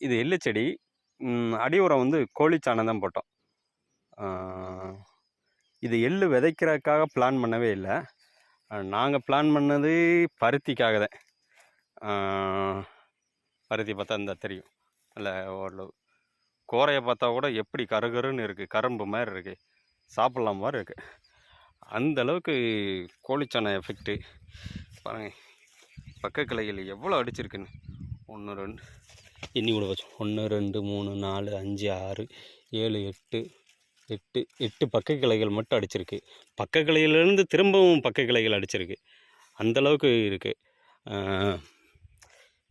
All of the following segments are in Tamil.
இது எள்ளு செடி. அடி உரம் வந்து கோழி சாணம் தான் போட்டோம். இது எள்ளு விதைக்கிறதுக்காக பிளான் பண்ணவே இல்லை. நாங்கள் பிளான் பண்ணது பருத்திக்காக தான். பருத்தி பார்த்தா இந்த தெரியும், நல்ல ஓரளவு கோரையை பார்த்தா கூட எப்படி கருகருன்னு இருக்குது, கரும்பு மாதிரி இருக்குது, சாப்பிட்லாம் மாதிரி இருக்குது. அந்த அளவுக்கு கோழிச்சாண எஃபெக்ட்டு பாருங்கள். பக்க கிளைகள் எவ்வளோ அடிச்சிருக்குன்னு. 1 2 எண்ணி கூட வச்சோம். 1 2 3 4 5 6 7 8 8 பக்க கிளைகள் மட்டும் அடிச்சிருக்கு. பக்க கிளையிலேருந்து திரும்பவும் பக்க கிளைகள் அடிச்சிருக்கு. அந்தளவுக்கு இருக்குது.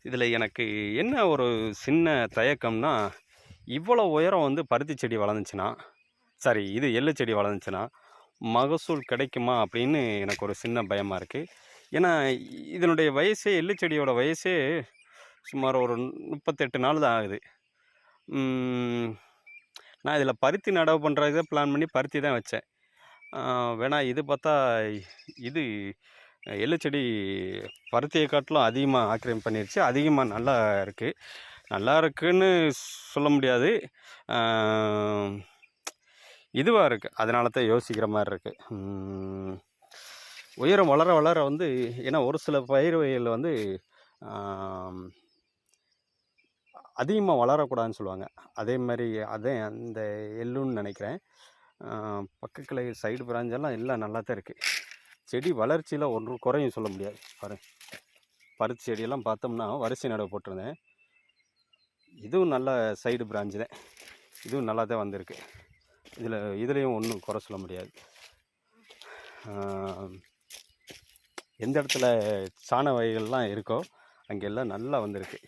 இதில் எனக்கு என்ன ஒரு சின்ன தயக்கம்னா, இவ்வளோ உயரம் வந்து பருத்தி செடி வளர்ந்துச்சுன்னா, சாரி இது எள்ளு செடி வளர்ந்துச்சுன்னா மகசூல் கிடைக்குமா அப்படின்னு எனக்கு ஒரு சின்ன பயமாக இருக்குது. ஏன்னா இதனுடைய வயசே, எள்ளு செடியோட வயசே சுமார் ஒரு 38 நாள் தான் ஆகுது. நான் இதில் பருத்தி நடவு பண்ணுறதுக்கு பிளான் பண்ணி பருத்தி தான் வச்சேன். வேணா இது பார்த்தா இது எள்ளு செடி பருத்தியை காட்டிலும் அதிகமாக ஆக்கிரமிப்பு பண்ணிடுச்சு. அதிகமாக நல்லா இருக்குது. நல்லா இருக்குன்னு சொல்ல முடியாது, இதுவாக இருக்குது. அதனால தான் யோசிக்கிற மாதிரி இருக்குது. உயரம் வளர வளர வந்து, ஏன்னா ஒரு சில பயிர் வகைகள் வந்து அதிகமாக வளரக்கூடாதுன்னு சொல்லுவாங்க. அதே மாதிரி அதே அந்த எள்ளுன்னு நினைக்கிறேன். பக்கக்கிளை சைடு பிராஞ்செல்லாம் எல்லாம் நல்லா தான் இருக்குது. செடி வளர்ச்சியில் ஒன்றும் குறையும் சொல்ல முடியாது. பருத்தி செடியெல்லாம் பார்த்தோம்னா வரிசை நடவு போட்டிருந்தேன். இதுவும் நல்ல சைடு பிராஞ்சு தான். இதுவும் நல்லா தான் வந்திருக்கு. இதுலேயும் ஒன்றும் குறை சொல்ல முடியாது. எந்த இடத்துல சாண வகைகள்லாம் இருக்கோ அங்கெல்லாம் நல்லா வந்திருக்கு.